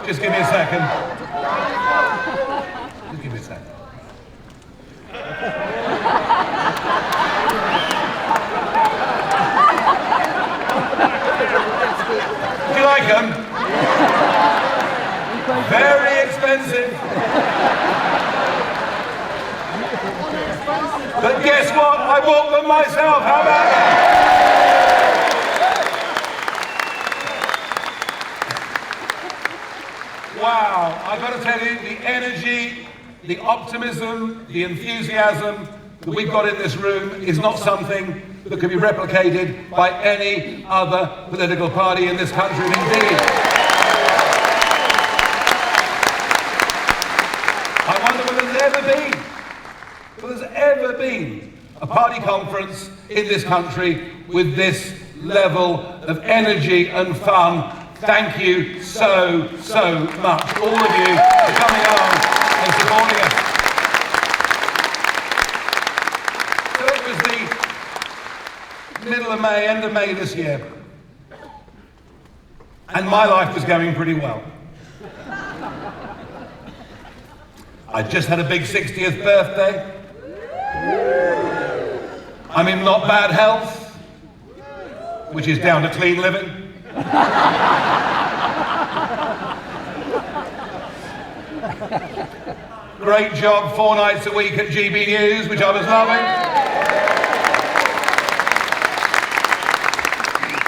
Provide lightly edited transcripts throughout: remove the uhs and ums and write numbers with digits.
Just give me a second. Just give me a second. Do you like them? Very expensive. But guess what? I bought them myself. How about that? Wow, I've got to tell you, the energy, the optimism, the enthusiasm that we've got in this room is not something that can be replicated by any other political party in this country. And indeed, I wonder whether there's ever been a party conference in this country with this level of energy and fun. Thank you so much, all of you, for coming along and supporting us. So it was the middle of May, end of May this year, and my life was going pretty well. I just had a big 60th birthday. I'm in not bad health, which is down to clean living. Great job 4 nights a week at GB News, which I was loving.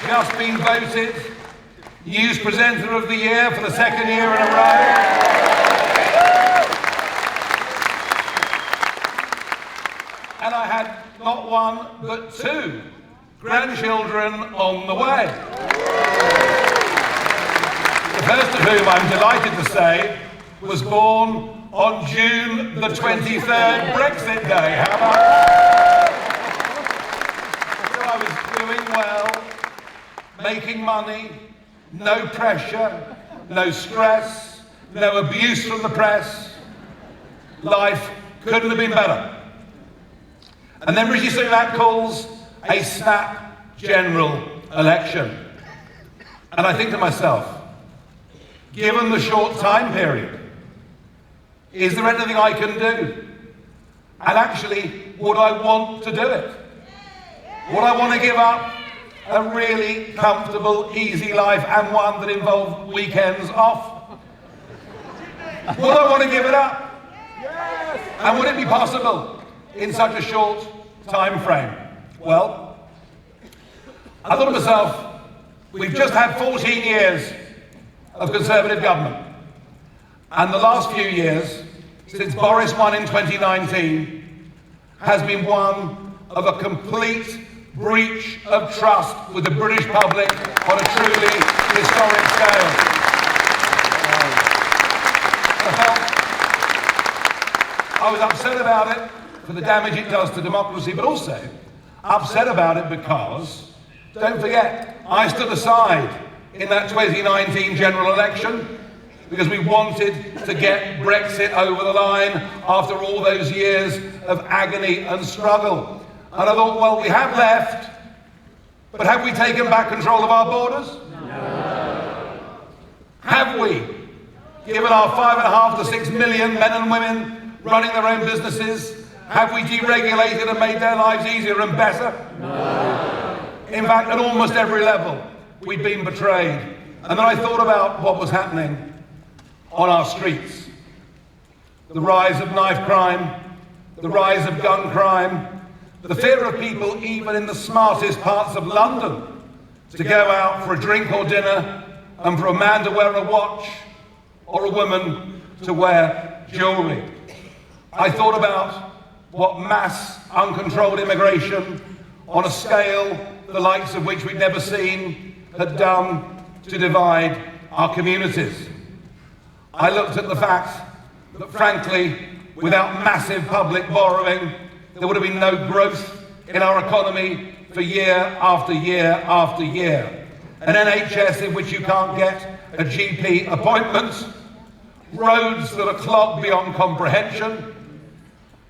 Just been voted News Presenter of the Year for the 2nd year in a row. And I had not 1, but 2 grandchildren on the way. The first of whom, I'm delighted to say, was born on June the 23rd, Brexit Day. How about that? So I was doing well, making money, no pressure, no stress, no abuse from the press. Life couldn't have been better. And then Rishi Sunak calls a snap general election. And I think to myself, given the short time period, is there anything I can do? And actually, would I want to do it? Would I want to give up a really comfortable, easy life and one that involved weekends off? Would I want to give it up? Yes. And would it be possible in such a short time frame? Well, I thought to myself, we've just had 14 years of Conservative government. And the last few years, since Boris won in 2019, has been one of a complete breach of trust with the British public on a truly historic scale. I was upset about it for the damage it does to democracy, but also upset about it because, don't forget, I stood aside in that 2019 general election because we wanted to get Brexit over the line after all those years of agony and struggle. And I thought, well, we have left, but have we taken back control of our borders? No. Have we given our 5.5 to 6 million men and women running their own businesses? Have we deregulated and made their lives easier and better? No. In fact, at almost every level, we've been betrayed. And then I thought about what was happening on our streets. The rise of knife crime, the rise of gun crime, the fear of people even in the smartest parts of London to go out for a drink or dinner and for a man to wear a watch or a woman to wear jewellery. I thought about what mass uncontrolled immigration on a scale the likes of which we'd never seen had done to divide our communities. I looked at the fact that, frankly, without massive public borrowing, there would have been no growth in our economy for year after year after year. An NHS in which you can't get a GP appointment, roads that are clogged beyond comprehension,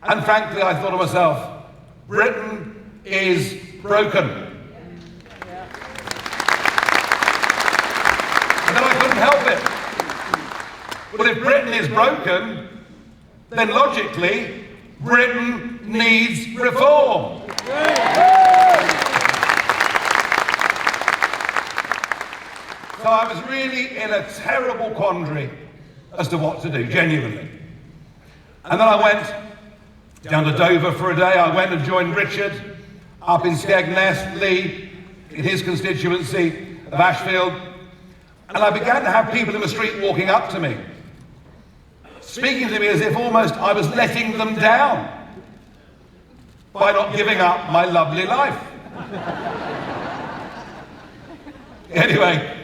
and frankly, I thought to myself, Britain is broken. And then I couldn't help it. Well, if Britain is broken, then logically, Britain needs reform. So I was really in a terrible quandary as to what to do, genuinely. And then I went down to Dover for a day. I went and joined Richard up in Skegness, Lee, in his constituency of Ashfield. And I began to have people in the street walking up to me, speaking to me as if almost I was letting them down by not giving up my lovely life. Anyway,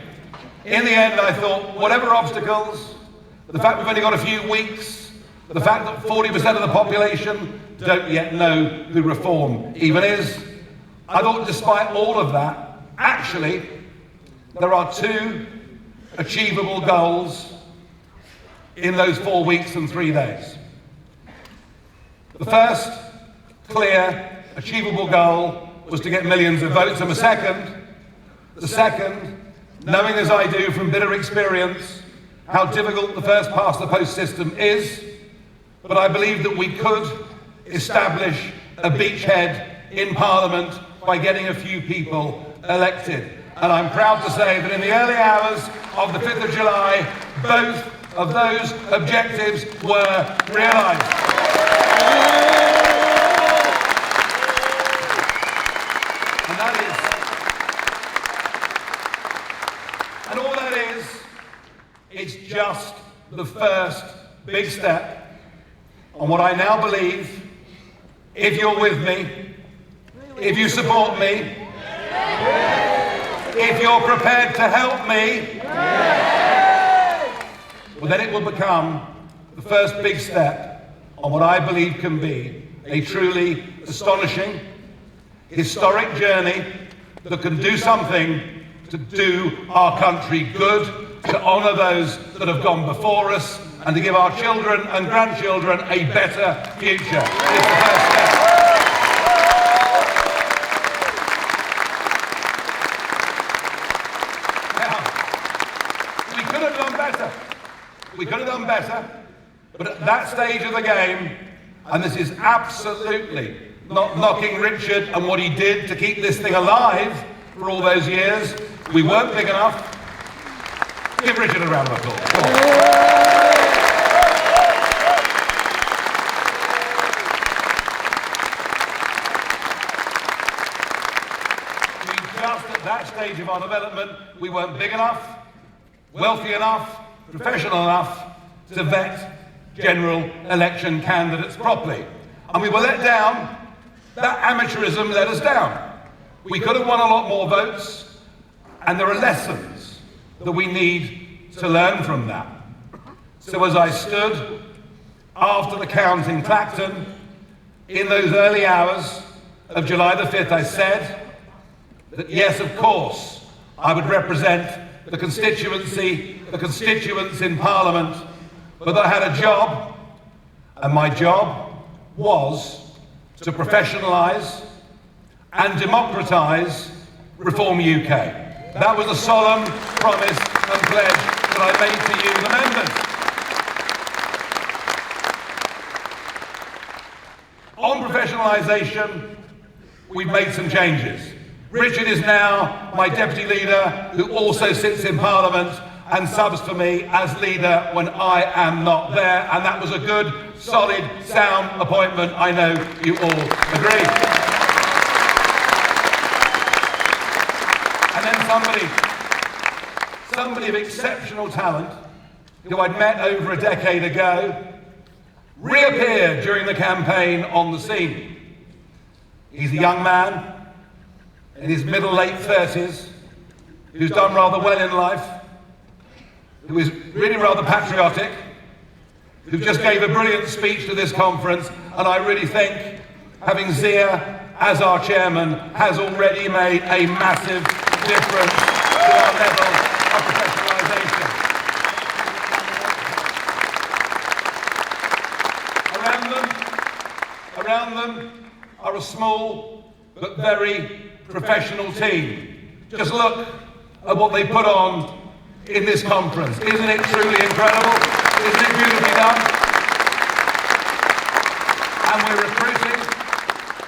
in the end I thought, whatever obstacles, the fact we've only got a few weeks, the fact that 40% of the population don't yet know who reform even is, I thought despite all of that, actually, there are two achievable goals in those 4 weeks and 3 days. The first clear, achievable goal was to get millions of votes, and the second, knowing as I do from bitter experience how difficult the first past the post system is, but I believe that we could establish a beachhead in Parliament by getting a few people elected. And I'm proud to say that in the early hours of the 5th of July, both of those objectives were realised. And all that is, it's just the first big step on what I now believe, if you're with me, if you support me, if you're prepared to help me, well, then it will become the first big step on what I believe can be a truly astonishing, historic journey that can do something to do our country good, to honour those that have gone before us, and to give our children and grandchildren a better future. It's the first step. We could have done better, but at that stage of the game, and this is absolutely not knocking Richard and what he did to keep this thing alive for all those years, we weren't big enough. Give Richard a round of applause. Come on. Just at that stage of our development, we weren't big enough, wealthy enough, professional enough to vet general election candidates properly. And we were let down. That amateurism let us down. We could have won a lot more votes, and there are lessons that we need to learn from that. So as I stood after the count in Clacton, in those early hours of July the 5th, I said that yes, of course, I would represent the constituency, the constituents in Parliament, but I had a job, and my job was to professionalise and democratise Reform UK. That was a solemn promise and pledge that I made to you, the members. On professionalisation, we've made some changes. Richard is now my deputy leader, who also sits in Parliament and subs for me as leader when I am not there. And that was a good, solid, sound appointment. I know you all agree. And then somebody of exceptional talent, who I'd met over a decade ago, reappeared during the campaign on the scene. He's a young man in his late 30s, who's done rather well in life, who is really rather patriotic, who just gave a brilliant speech to this conference, and I really think having Zia as our chairman has already made a massive difference to our level of professionalisation. Around them are a small but very professional team. Just look at what they put on in this conference. Isn't it truly incredible? Isn't it beautifully done? And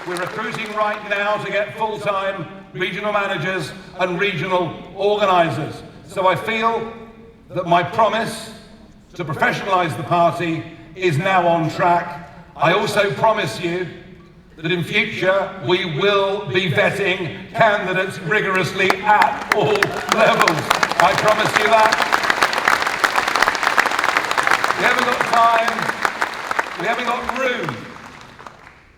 we're recruiting right now to get full-time regional managers and regional organisers. So I feel that my promise to professionalise the party is now on track. I also promise you that in future we will be vetting candidates rigorously at all levels. I promise you that. We haven't got room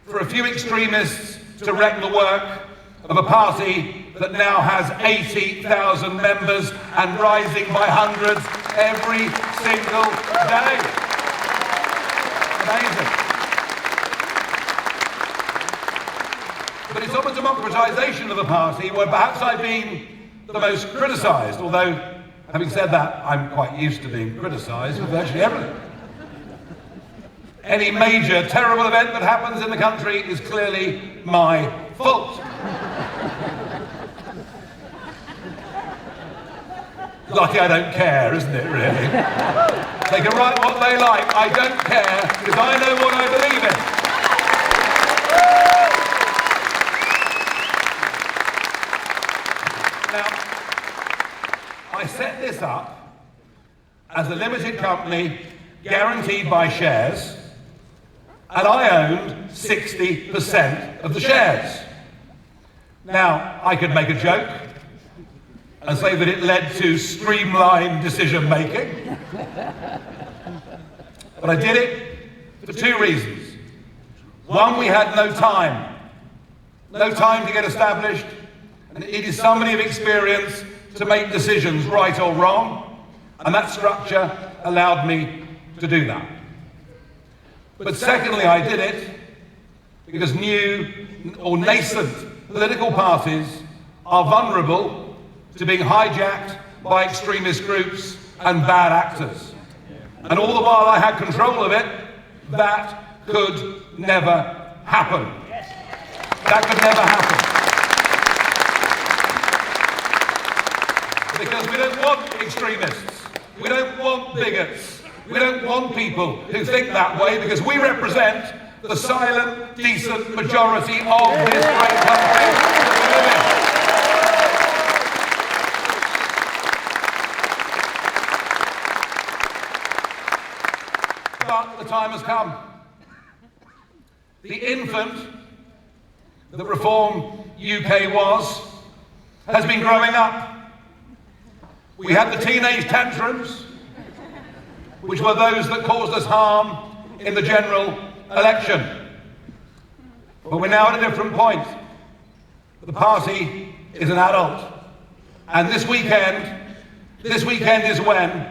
for a few extremists to wreck the work of a party that now has 80,000 members and rising by hundreds every single day. Amazing. But it's on the democratisation of the party where perhaps I've been the most criticised, although, having said that, I'm quite used to being criticised for virtually everything. Any major terrible event that happens in the country is clearly my fault. Lucky I don't care, isn't it, really? They can write what they like. I don't care, because I know what I believe in. Now, I set this up as a limited company guaranteed by shares, and I owned 60% of the shares. Now, I could make a joke and say that it led to streamlined decision making, but I did it for two reasons. One, we had no time to get established, and it needed somebody of experience to make decisions right or wrong, and that structure allowed me to do that. But secondly, I did it because new or nascent political parties are vulnerable to being hijacked by extremist groups and bad actors. And all the while I had control of it, that could never happen. That could never happen. Because we don't want extremists. We don't want bigots. We don't want people who think that way, because we represent the silent, decent majority of this great country that we live in. But the time has come. The infant that Reform UK was has been growing up. We had the teenage tantrums, which were those that caused us harm in the general election. But we're now at a different point. The party is an adult. And this weekend is when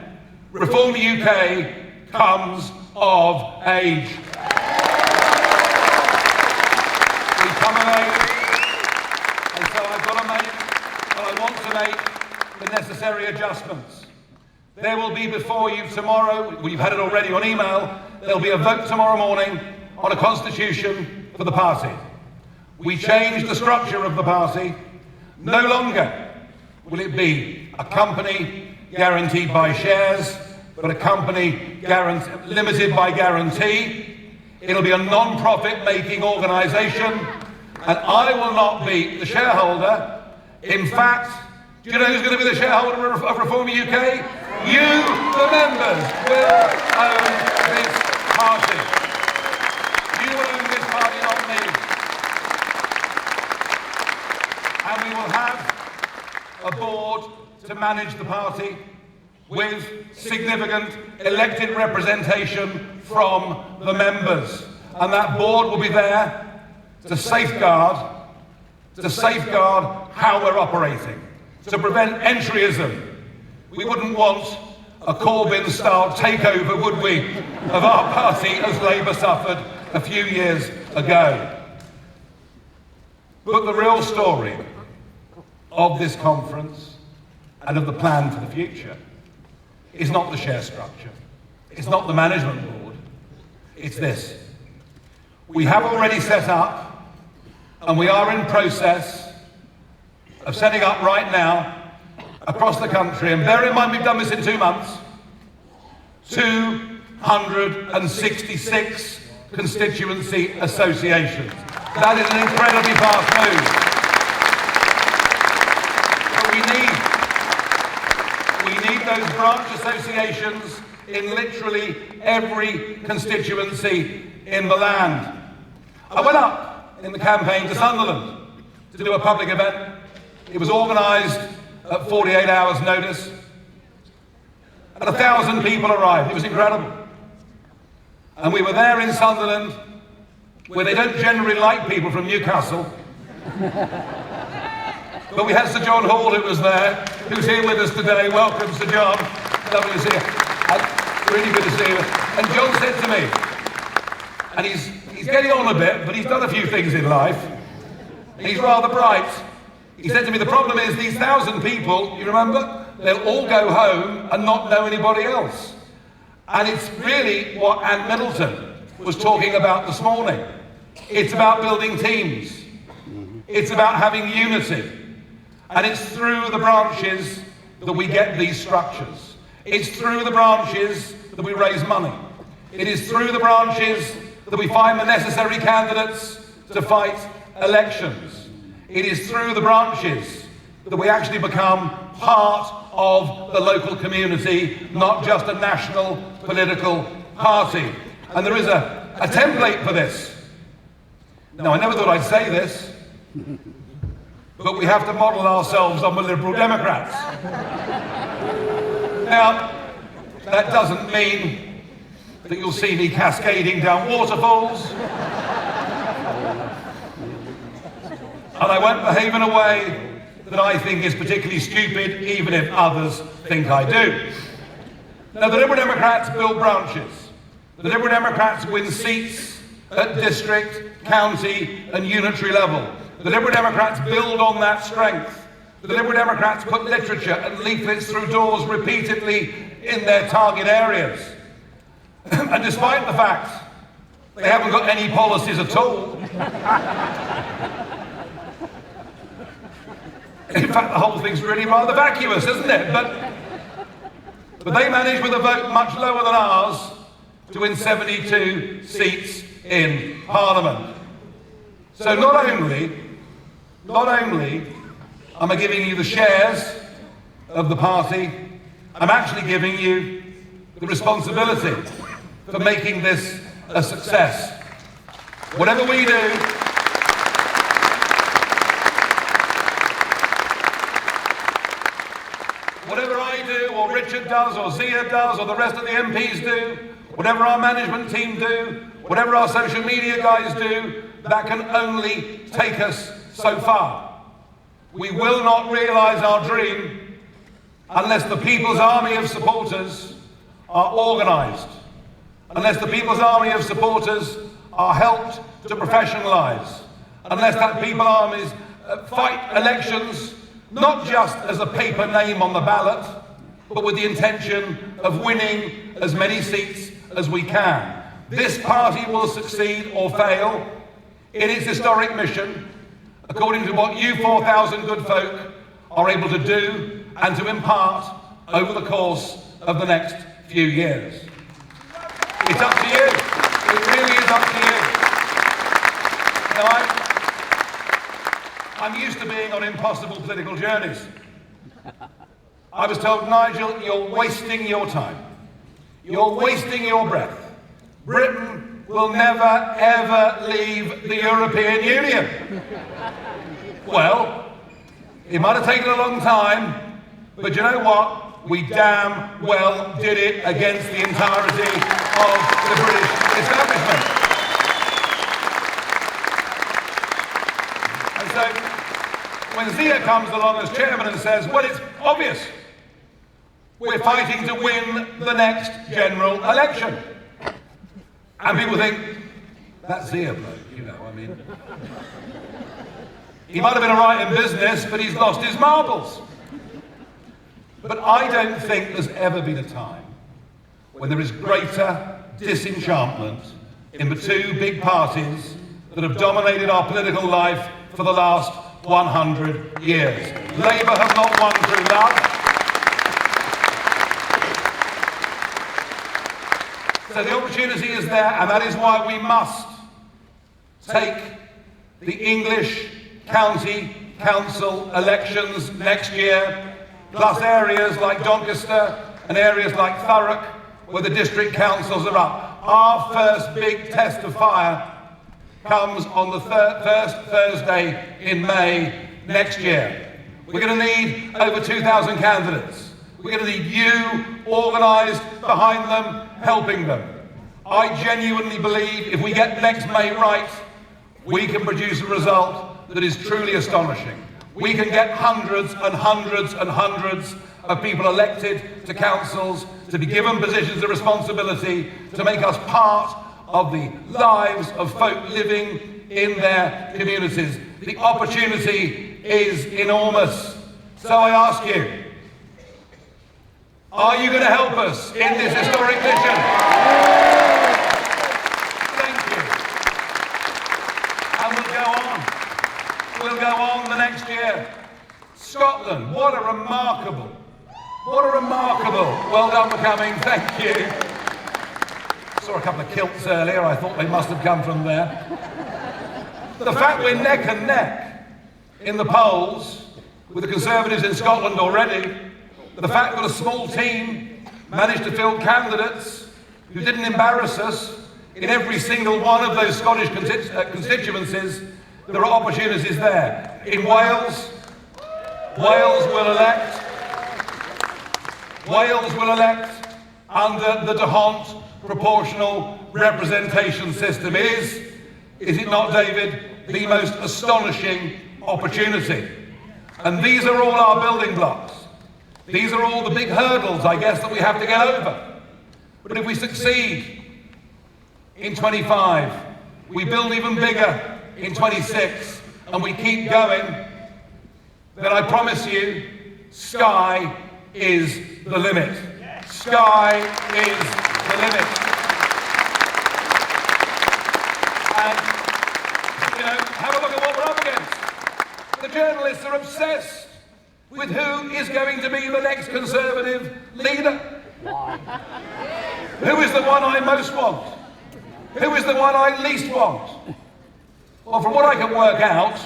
Reform UK comes of age. We come of age, and so I want to make the necessary adjustments. There will be before you tomorrow, we've had it already on email, there'll be a vote tomorrow morning on a constitution for the party. We changed the structure of the party. No longer will it be a company guaranteed by shares, but a company limited by guarantee. It'll be a non-profit making organisation, and I will not be the shareholder. In fact, do you know who's going to be the shareholder of Reform UK? You, the members, will own this party. You will own this party, not me. And we will have a board to manage the party with significant elected representation from the members. And that board will be there to safeguard how we're operating, to prevent entryism. We wouldn't want a Corbyn-style takeover, would we, of our party as Labour suffered a few years ago. But the real story of this conference and of the plan for the future is not the share structure. It's not the management board. It's this. We have already set up, and we are in process of setting up right now across the country, and bear in mind we've done this in 2 months, 266 constituency associations. That is an incredibly fast move. But we need those branch associations in literally every constituency in the land. I went up in the campaign to Sunderland to do a public event. It was organised at 48 hours notice. And 1,000 people arrived. It was incredible. And we were there in Sunderland, where they don't generally like people from Newcastle. But we had Sir John Hall, who was there, who's here with us today. Welcome, Sir John. Lovely to see you. Really good to see you. And John said to me, and he's getting on a bit, but he's done a few things in life, and he's rather bright. He said to me, the problem is these 1,000 people, you remember, they'll all go home and not know anybody else. And it's really what Ant Middleton was talking about this morning. It's about building teams. It's about having unity. And it's through the branches that we get these structures. It's through the branches that we raise money. It is through the branches that we find the necessary candidates to fight elections. It is through the branches that we actually become part of the local community, not just a national political party. And there is a template for this. Now, I never thought I'd say this, but we have to model ourselves on the Liberal Democrats. Now, that doesn't mean that you'll see me cascading down waterfalls. And I won't behave in a way that I think is particularly stupid, even if others think I do. Now, the Liberal Democrats build branches. The Liberal Democrats win seats at district, county and unitary level. The Liberal Democrats build on that strength. The Liberal Democrats put literature and leaflets through doors repeatedly in their target areas. And despite the fact they haven't got any policies at all, in fact, the whole thing's really rather vacuous, isn't it? But they managed with a vote much lower than ours to win 72 seats in Parliament. So not only am I giving you the shares of the party, I'm actually giving you the responsibility for making this a success. Whatever we do, whatever I do, or Richard does, or Zia does, or the rest of the MPs do, whatever our management team do, whatever our social media guys do, that can only take us so far. We will not realise our dream unless the People's Army of supporters are organised, unless the People's Army of supporters are helped to professionalise, unless that People's Armies fight elections not just as a paper name on the ballot, but with the intention of winning as many seats as we can. This party will succeed or fail in its historic mission, according to what you 4,000 good folk are able to do and to impart over the course of the next few years. It's up to you. It really is up to you. Now, I'm used to being on impossible political journeys. I was told, Nigel, you're wasting your time. You're wasting your breath. Britain will never, ever leave the European Union. Well, it might have taken a long time, but you know what? We damn well did it against the entirety of the British establishment. And so, when Zia comes along as chairman and says, well, it's obvious, we're fighting to win the next general election. And people think, that's Zia bloke, you know, I mean. He might have been all right in business, but he's lost his marbles. But I don't think there's ever been a time when there is greater disenchantment in the two big parties that have dominated our political life for the last 100 years. Labour have not won through love. So the opportunity is there, and that is why we must take the English County Council elections next year, plus areas like Doncaster and areas like Thurrock, where the district councils are up. Our first big test of fire comes on the first Thursday in May next year. We're going to need over 2,000 candidates. We're going to need you organised behind them, helping them. I genuinely believe if we get next May right, we can produce a result that is truly astonishing. We can get hundreds and hundreds and hundreds of people elected to councils, to be given positions of responsibility, to make us part of the lives of folk living in their communities. The opportunity is enormous. So I ask you, are you going to help us in this historic mission? Thank you. And we'll go on. We'll go on the next year. Scotland, what a remarkable, well done for coming, thank you. Saw a couple of kilts earlier, I thought they must have come from there. The fact we're neck and neck in the polls with the Conservatives in Scotland already, the fact that a small team managed to field candidates who didn't embarrass us in every single one of those Scottish constituencies, there are opportunities there. In Wales, Wales will elect under the DeHont proportional representation system. Is it not, David, the most astonishing opportunity? And these are all our building blocks. These are all the big hurdles, I guess, that we have to get over. But if we succeed in 25, we build even bigger in 26, and we keep going, then I promise you, sky is the limit. Sky is the limit. And, have a look at what we're up against. The journalists are obsessed with who is going to be the next Conservative leader. Who is the one I most want? Who is the one I least want? Well, from what I can work out,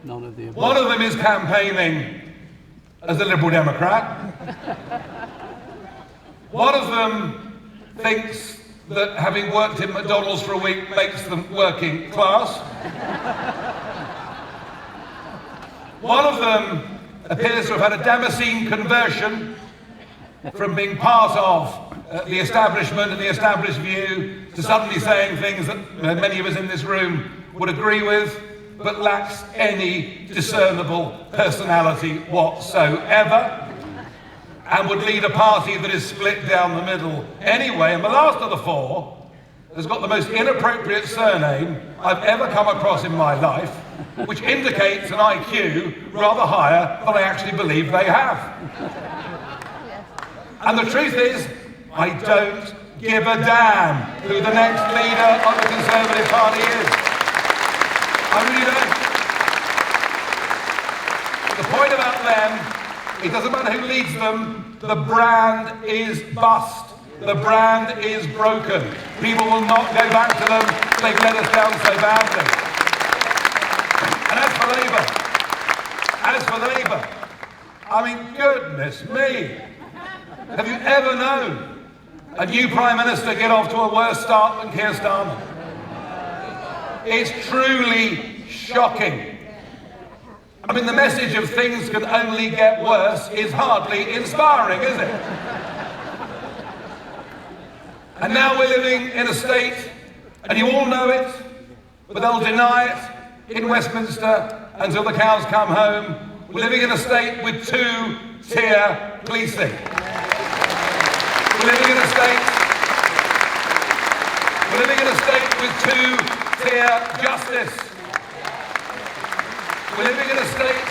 one of them is campaigning as a Liberal Democrat. One of them thinks that having worked in McDonald's for a week makes them working class. One of them appears to have had a Damascene conversion from being part of the establishment and the established view to suddenly saying things that many of us in this room would agree with, but lacks any discernible personality whatsoever, and would lead a party that is split down the middle anyway. And the last of the four has got the most inappropriate surname I've ever come across in my life, which indicates an IQ rather higher than I actually believe they have. And the truth is, I don't give a damn who the next leader of the Conservative Party is. I really don't. The point about them, it doesn't matter who leads them, the brand is bust. The brand is broken. People will not go back to them. They've let us down so badly. And as for Labour, I mean, goodness me. Have you ever known a new Prime Minister get off to a worse start than Keir Starmer? It's truly shocking. I mean, the message of things can only get worse is hardly inspiring, is it? And now we're living in a state, and you all know it, but they'll deny it in Westminster until the cows come home. We're living in a state with two-tier policing. We're living in a state with two-tier justice. We're living in a state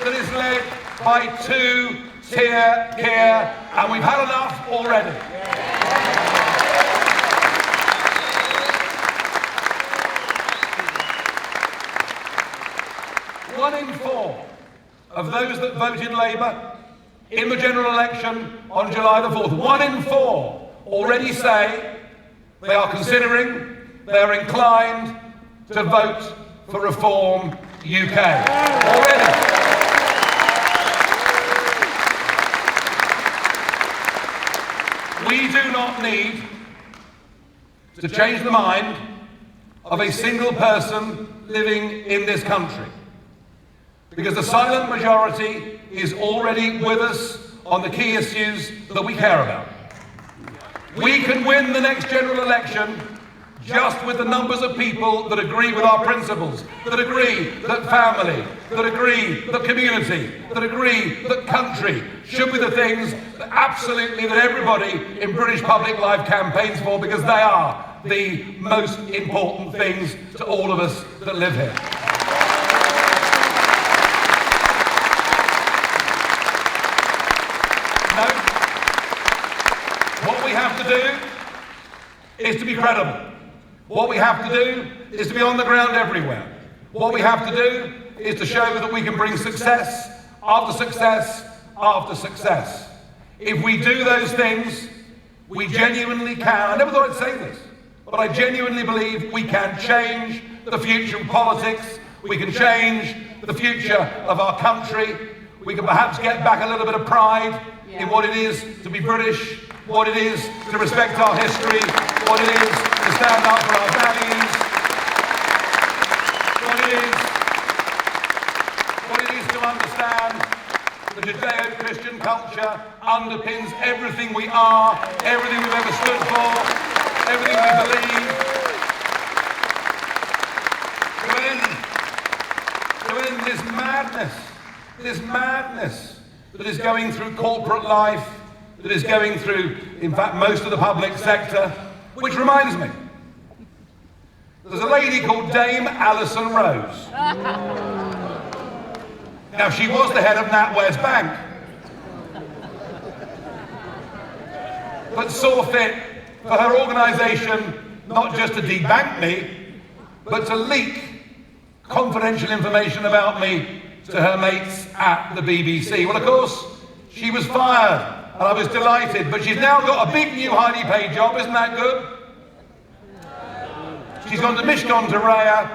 that is led by two-tier care, and we've had enough already. One in four of those that voted Labour in the general election on July the 4th, 1 in 4 already say they are considering, they are inclined to vote for Reform UK. Already. We do not need to change the mind of a single person living in this country, because the silent majority is already with us on the key issues that we care about. We can win the next general election just with the numbers of people that agree with our principles, that agree that family, that agree that community, that agree that country should be the things that absolutely that everybody in British public life campaigns for, because they are the most important things to all of us that live here. No. What we have to do is to be credible. What we have to do is to be on the ground everywhere. What we have to do is to show that we can bring success after success after success. If we do those things, we genuinely can. I never thought I'd say this, but I genuinely believe we can change the future of politics. We can change the future of our country. We can perhaps get back a little bit of pride in what it is to be British, what it is to respect our history, what it is to stand up for our values, what it is to understand the Judeo-Christian culture underpins everything we are, everything we've ever stood for, everything we believe. To end this madness that is going through corporate life, that is going through, in fact, most of the public sector. Which reminds me, there's a lady called Dame Alison Rose. Now, she was the head of NatWest Bank, but saw fit for her organisation not just to debank me, but to leak confidential information about me to her mates at the BBC. Well, of course, she was fired, and I was delighted, but she's now got a big new highly paid job. Isn't that good? She's gone to Mishcon to Raya,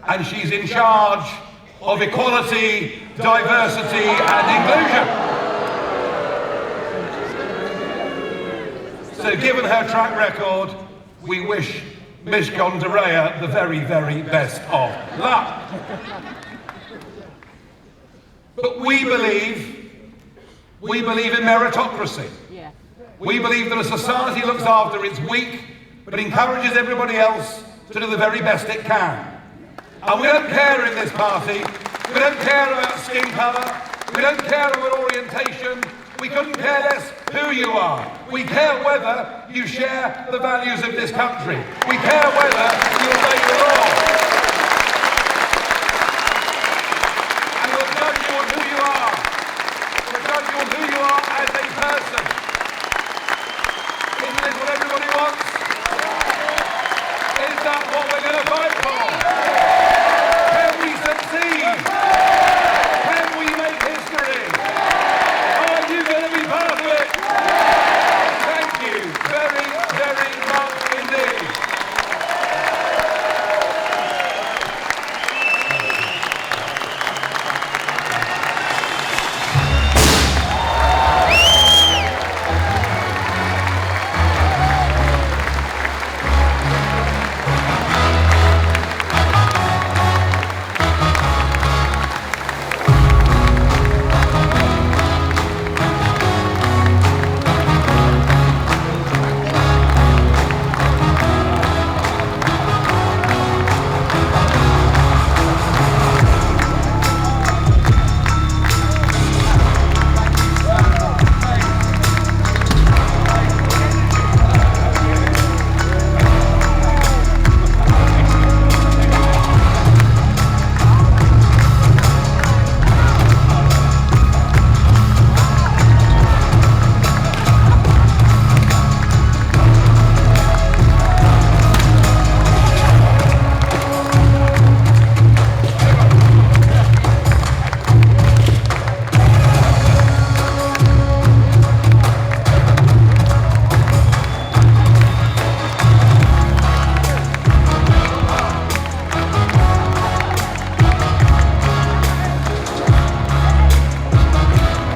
and she's in charge of equality, diversity and inclusion. So given her track record, we wish Mishcon to Raya the very, very best of luck. But we believe in meritocracy. Yeah. We believe that a society looks after its weak, but encourages everybody else to do the very best it can. And we don't care in this party, we don't care about skin colour, we don't care about orientation, we couldn't care less who you are. We care whether you share the values of this country. We care whether you obey the law.